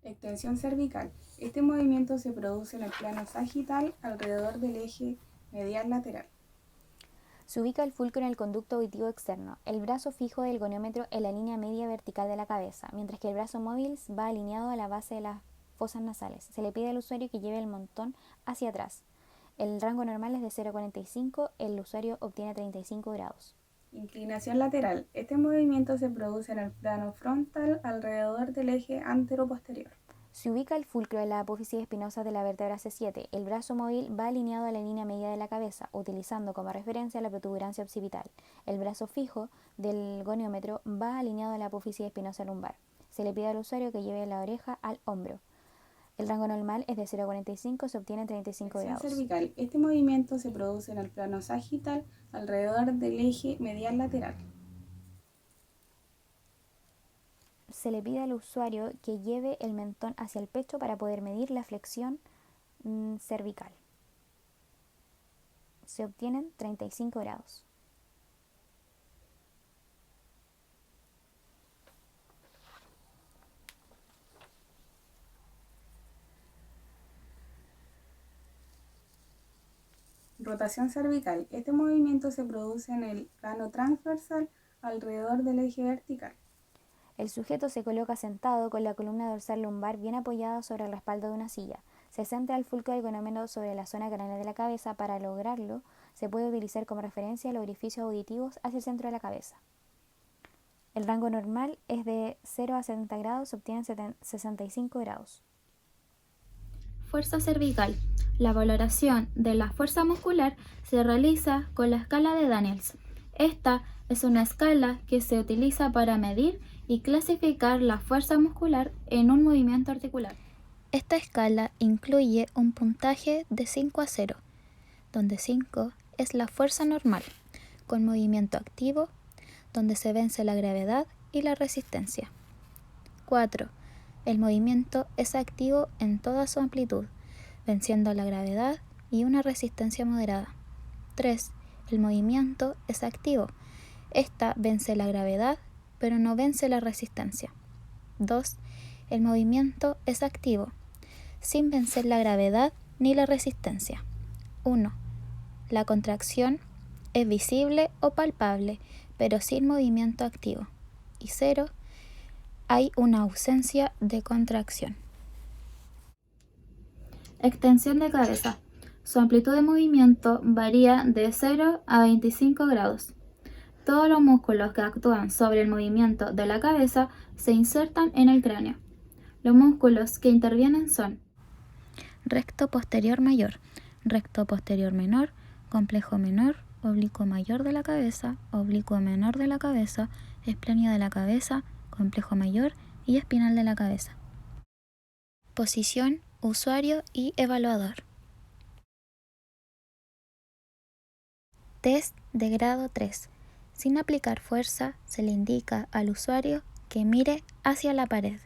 Extensión cervical. Este movimiento se produce en el plano sagital alrededor del eje medial lateral. Se ubica el fulcro en el conducto auditivo externo, el brazo fijo del goniómetro en la línea media vertical de la cabeza, mientras que el brazo móvil va alineado a la base de las fosas nasales. Se le pide al usuario que lleve el mentón hacia atrás. El rango normal es de 0,45, el usuario obtiene 35 grados. Inclinación lateral. Este movimiento se produce en el plano frontal alrededor del eje antero-posterior. Se ubica el fulcro en la apófisis espinosa de la vértebra C7. El brazo móvil va alineado a la línea media de la cabeza, utilizando como referencia la protuberancia occipital. El brazo fijo del goniómetro va alineado a la apófisis espinosa lumbar. Se le pide al usuario que lleve la oreja al hombro. El rango normal es de 0,45, se obtiene 35 Flexión grados. cervical. Este movimiento se produce en el plano sagital alrededor del eje medial lateral. Se le pide al usuario que lleve el mentón hacia el pecho para poder medir la flexión cervical. Se obtienen 35 grados. Rotación cervical. Este movimiento se produce en el plano transversal alrededor del eje vertical. El sujeto se coloca sentado con la columna dorsal lumbar bien apoyada sobre el respaldo de una silla. Se centra el fulcro del gonómetro sobre la zona craneal de la cabeza. Para lograrlo, se puede utilizar como referencia los orificios auditivos hacia el centro de la cabeza. El rango normal es de 0 a 70 grados, se obtienen 65 grados. Fuerza cervical. La valoración de la fuerza muscular se realiza con la escala de Daniels. Esta es una escala que se utiliza para medir y clasificar la fuerza muscular en un movimiento articular. Esta escala incluye un puntaje de 5 a 0, donde 5 es la fuerza normal, con movimiento activo, donde se vence la gravedad y la resistencia. 4. El movimiento es activo en toda su amplitud, venciendo la gravedad y una resistencia moderada. 3. El movimiento es activo. Esta vence la gravedad, pero no vence la resistencia. 2. El movimiento es activo, sin vencer la gravedad ni la resistencia. 1. La contracción es visible o palpable, pero sin movimiento activo. Y 0. Hay una ausencia de contracción. Extensión de cabeza. Su amplitud de movimiento varía de 0 a 25 grados. Todos los músculos que actúan sobre el movimiento de la cabeza se insertan en el cráneo. Los músculos que intervienen son recto posterior mayor, recto posterior menor, complejo menor, oblicuo mayor de la cabeza, oblicuo menor de la cabeza, esplenio de la cabeza, complejo mayor y espinal de la cabeza. Posición, usuario y evaluador. Test de grado 3. Sin aplicar fuerza, se le indica al usuario que mire hacia la pared.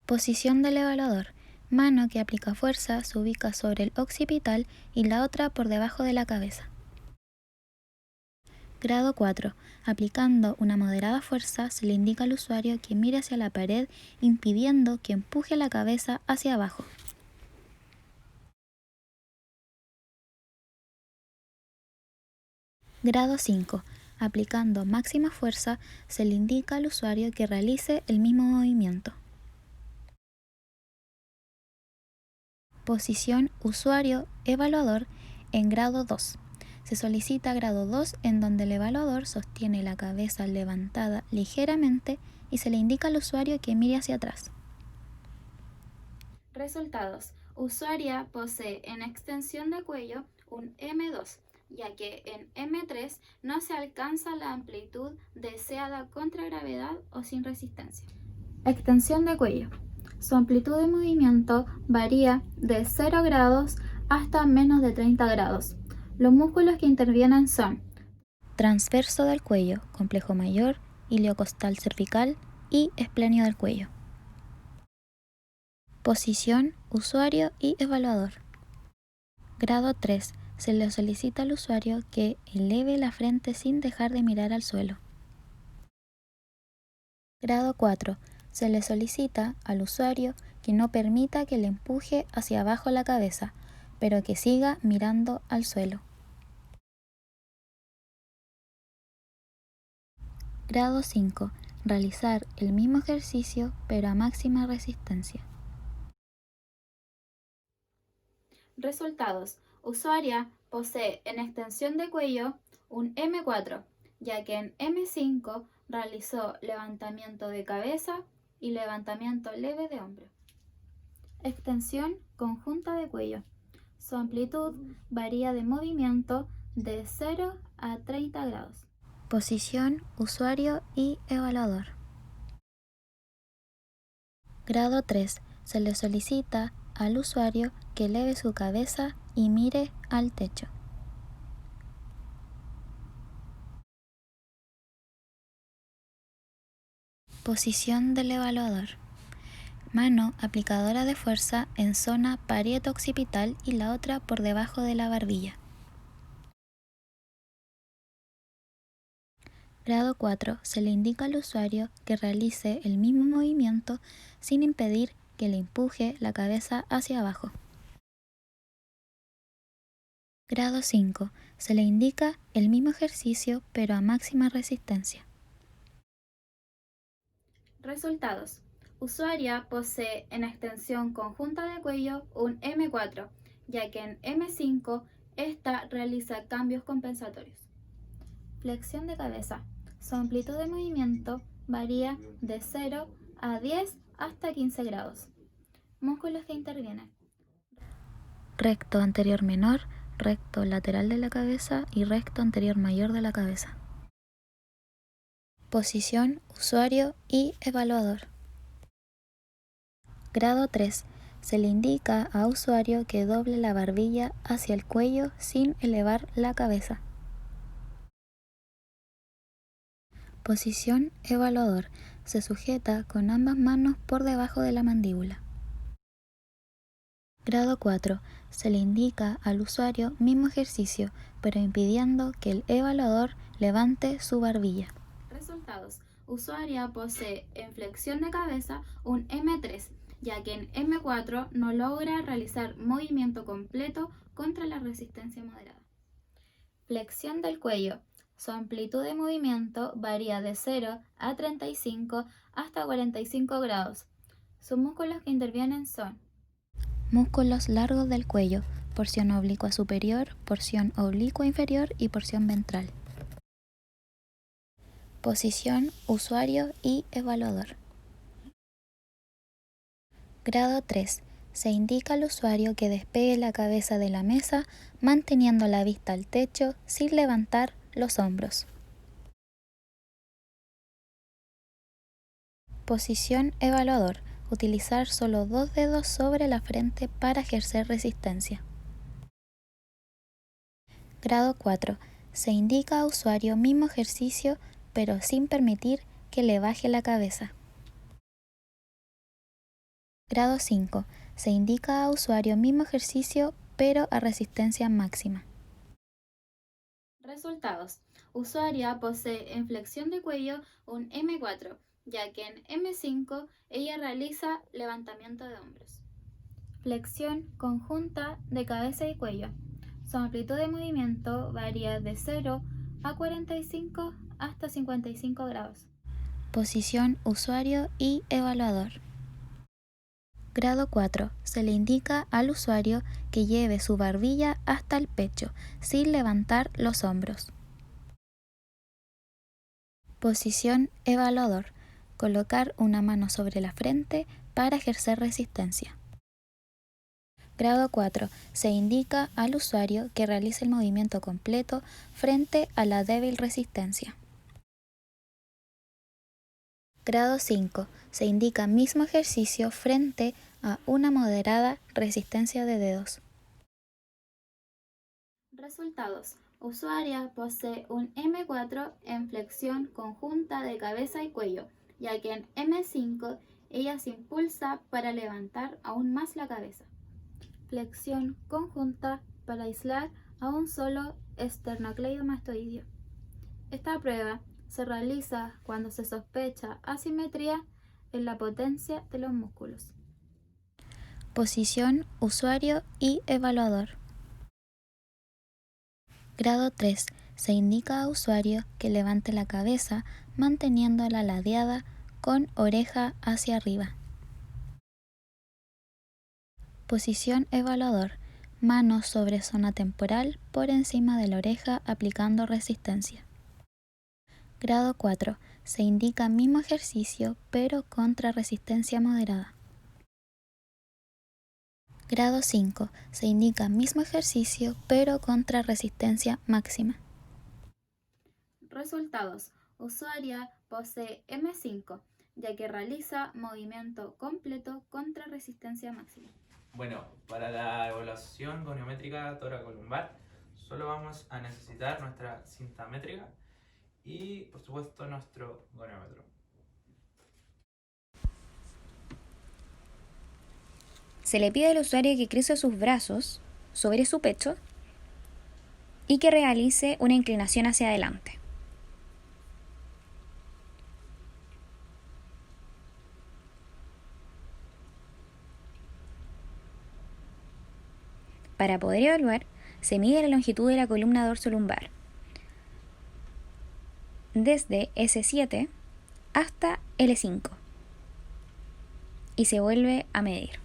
Posición del evaluador. Mano que aplica fuerza se ubica sobre el occipital y la otra por debajo de la cabeza. Grado 4. Aplicando una moderada fuerza, se le indica al usuario que mire hacia la pared, impidiendo que empuje la cabeza hacia abajo. Grado 5. Aplicando máxima fuerza, se le indica al usuario que realice el mismo movimiento. Posición usuario-evaluador en grado 2. Se solicita grado 2 en donde el evaluador sostiene la cabeza levantada ligeramente y se le indica al usuario que mire hacia atrás. Resultados. Usuaria posee en extensión de cuello un M2, ya que en M3 no se alcanza la amplitud deseada contra gravedad o sin resistencia. Extensión de cuello. Su amplitud de movimiento varía de 0 grados hasta menos de 30 grados. Los músculos que intervienen son transverso del cuello, complejo mayor, iliocostal cervical y esplenio del cuello. Posición, usuario y evaluador. Grado 3. Se le solicita al usuario que eleve la frente sin dejar de mirar al suelo. Grado 4. se le solicita al usuario que no permita que le empuje hacia abajo la cabeza, pero que siga mirando al suelo. Grado 5. Realizar el mismo ejercicio pero a máxima resistencia. Resultados. Usuaria posee en extensión de cuello un M4, ya que en M5 realizó levantamiento de cabeza y levantamiento leve de hombro. Extensión conjunta de cuello. Su amplitud varía de movimiento de 0 a 30 grados. Posición, usuario y evaluador. Grado 3. Se le solicita al usuario que eleve su cabeza y mire al techo. Posición del evaluador. Mano aplicadora de fuerza en zona parieto-occipital y la otra por debajo de la barbilla. Grado 4. Se le indica al usuario que realice el mismo movimiento sin impedir que le empuje la cabeza hacia abajo. Grado 5. Se le indica el mismo ejercicio pero a máxima resistencia. Resultados. Usuaria posee en extensión conjunta de cuello un M4, ya que en M5 esta realiza cambios compensatorios. Flexión de cabeza. Su amplitud de movimiento varía de 0 a 10 hasta 15 grados. Músculos que intervienen. Recto anterior menor, recto lateral de la cabeza y recto anterior mayor de la cabeza. Posición, usuario y evaluador. Grado 3. Se le indica a usuario que doble la barbilla hacia el cuello sin elevar la cabeza. Posición, evaluador. Se sujeta con ambas manos por debajo de la mandíbula. Grado 4. Se le indica al usuario mismo ejercicio, pero impidiendo que el evaluador levante su barbilla. Resultados. Usuaria posee en flexión de cabeza un M3, ya que en M4 no logra realizar movimiento completo contra la resistencia moderada. Flexión del cuello. Su amplitud de movimiento varía de 0 a 35 hasta 45 grados. Sus músculos que intervienen son Músculos largos del cuello, porción oblicua superior, porción oblicua inferior y porción ventral. Posición, usuario y evaluador. Grado 3. Se indica al usuario que despegue la cabeza de la mesa manteniendo la vista al techo sin levantar los hombros. Posición, evaluador. Utilizar solo 2 dedos sobre la frente para ejercer resistencia. Grado 4. Se indica a usuario mismo ejercicio pero sin permitir que le baje la cabeza. Grado 5. Se indica a usuario mismo ejercicio pero a resistencia máxima. resultados. Usuaria posee en flexión de cuello un M4, ya que en M5 ella realiza levantamiento de hombros. Flexión conjunta de cabeza y cuello. Su amplitud de movimiento varía de 0 a 45 hasta 55 grados. Posición, usuario y evaluador. Grado 4. Se le indica al usuario que lleve su barbilla hasta el pecho, sin levantar los hombros. Posición, evaluador. Colocar una mano sobre la frente para ejercer resistencia. Grado 4. Se indica al usuario que realice el movimiento completo frente a la débil resistencia. Grado 5. Se indica mismo ejercicio frente a una moderada resistencia de dedos. Resultados. Usuaria posee un M4 en flexión conjunta de cabeza y cuello, ya que en M5 ella se impulsa para levantar aún más la cabeza. Flexión conjunta para aislar a un solo esternocleidomastoideo. Esta prueba se realiza cuando se sospecha asimetría en la potencia de los músculos. Posición, usuario y evaluador. Grado 3. Se indica a usuario que levante la cabeza manteniéndola ladeada con oreja hacia arriba. Posición evaluador. Manos sobre zona temporal por encima de la oreja aplicando resistencia. Grado 4. Se indica mismo ejercicio pero contra resistencia moderada. Grado 5. Se indica mismo ejercicio pero contra resistencia máxima. Resultados. Usuaria posee M5, ya que realiza movimiento completo contra resistencia máxima. Bueno, para la evaluación goniométrica toracolumbar solo vamos a necesitar nuestra cinta métrica y por supuesto nuestro goniómetro. Se le pide al usuario que cruce sus brazos sobre su pecho y que realice una inclinación hacia adelante. Para poder evaluar, se mide la longitud de la columna dorsolumbar desde S7 hasta L5 y se vuelve a medir.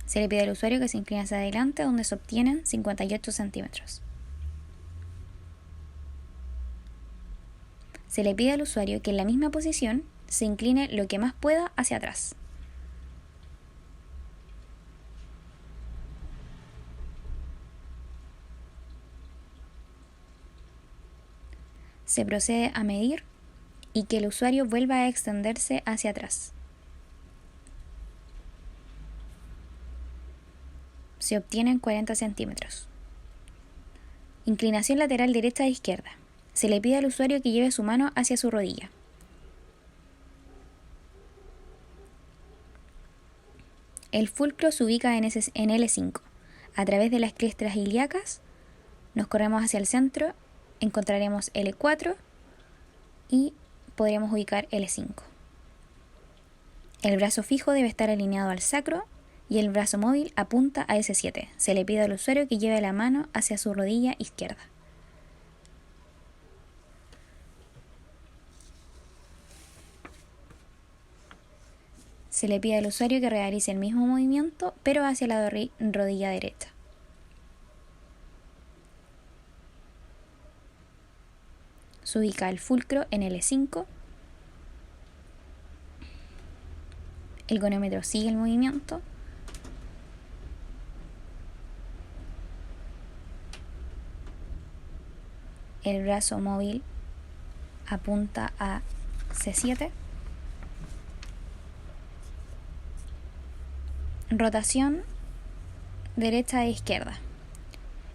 Se le pide al usuario que se incline hacia adelante donde se obtienen 58 centímetros. Se le pide al usuario que en la misma posición se incline lo que más pueda hacia atrás. Se procede a medir y que el usuario vuelva a extenderse hacia atrás. Se obtienen 40 centímetros. Inclinación lateral derecha e izquierda. Se le pide al usuario que lleve su mano hacia su rodilla. El fulcro se ubica en L5. A través de las crestas ilíacas nos corremos hacia el centro, encontraremos L4 y podremos ubicar L5. El brazo fijo debe estar alineado al sacro y el brazo móvil apunta a S7. Se le pide al usuario que lleve la mano hacia su rodilla izquierda. Se le pide al usuario que realice el mismo movimiento, pero hacia la rodilla derecha. Se ubica el fulcro en L5. El goniómetro sigue el movimiento. El brazo móvil apunta a C7. Rotación derecha e izquierda.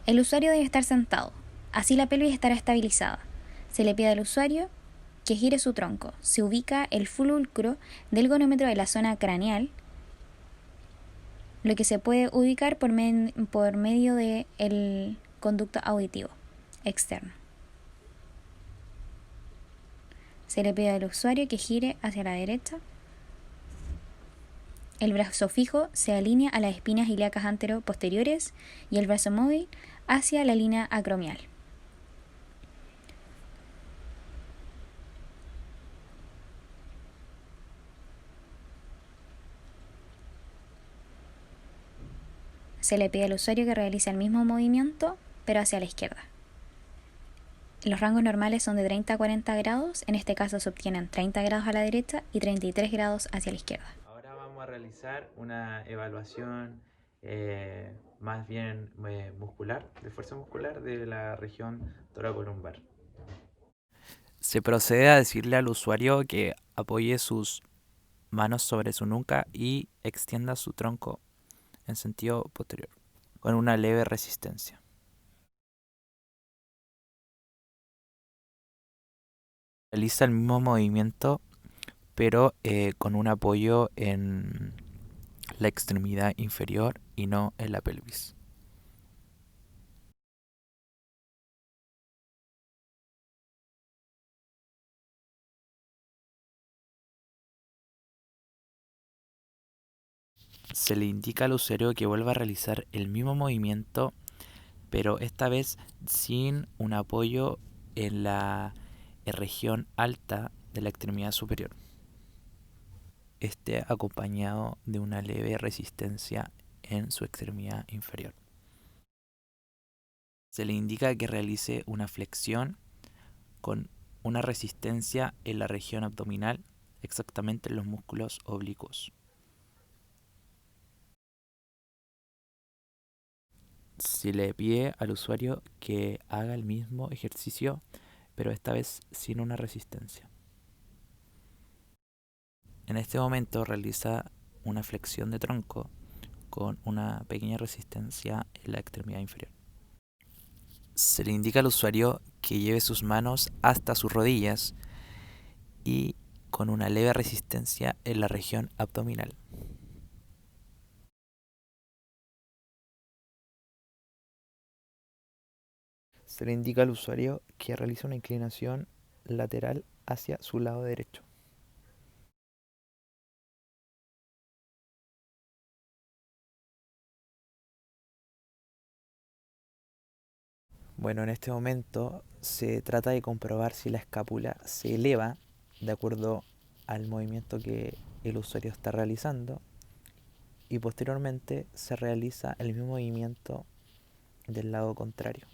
El usuario debe estar sentado, así la pelvis estará estabilizada. Se le pide al usuario que gire su tronco. Se ubica el fulcro del gonómetro en la zona craneal, lo que se puede ubicar por medio del conducto auditivo externo. Se le pide al usuario que gire hacia la derecha. El brazo fijo se alinea a las espinas ilíacas antero-posteriores y el brazo móvil hacia la línea acromial. Se le pide al usuario que realice el mismo movimiento, pero hacia la izquierda. Los rangos normales son de 30 a 40 grados, en este caso se obtienen 30 grados a la derecha y 33 grados hacia la izquierda. Ahora vamos a realizar una evaluación más bien muscular, de fuerza muscular de la región toracolumbar. Se procede a decirle al usuario que apoye sus manos sobre su nuca y extienda su tronco en sentido posterior, con una leve resistencia. Realiza el mismo movimiento, pero con un apoyo en la extremidad inferior y no en la pelvis. Se le indica al usuario que vuelva a realizar el mismo movimiento, pero esta vez sin un apoyo en la región alta de la extremidad superior. Esté acompañado de una leve resistencia en su extremidad inferior. Se le indica que realice una flexión con una resistencia en la región abdominal, exactamente en los músculos oblicuos. Se le pide al usuario que haga el mismo ejercicio, pero esta vez sin una resistencia. En este momento realiza una flexión de tronco con una pequeña resistencia en la extremidad inferior. Se le indica al usuario que lleve sus manos hasta sus rodillas y con una leve resistencia en la región abdominal. Se le indica al usuario que realice una inclinación lateral hacia su lado derecho. Bueno, en este momento se trata de comprobar si la escápula se eleva de acuerdo al movimiento que el usuario está realizando y posteriormente se realiza el mismo movimiento del lado contrario.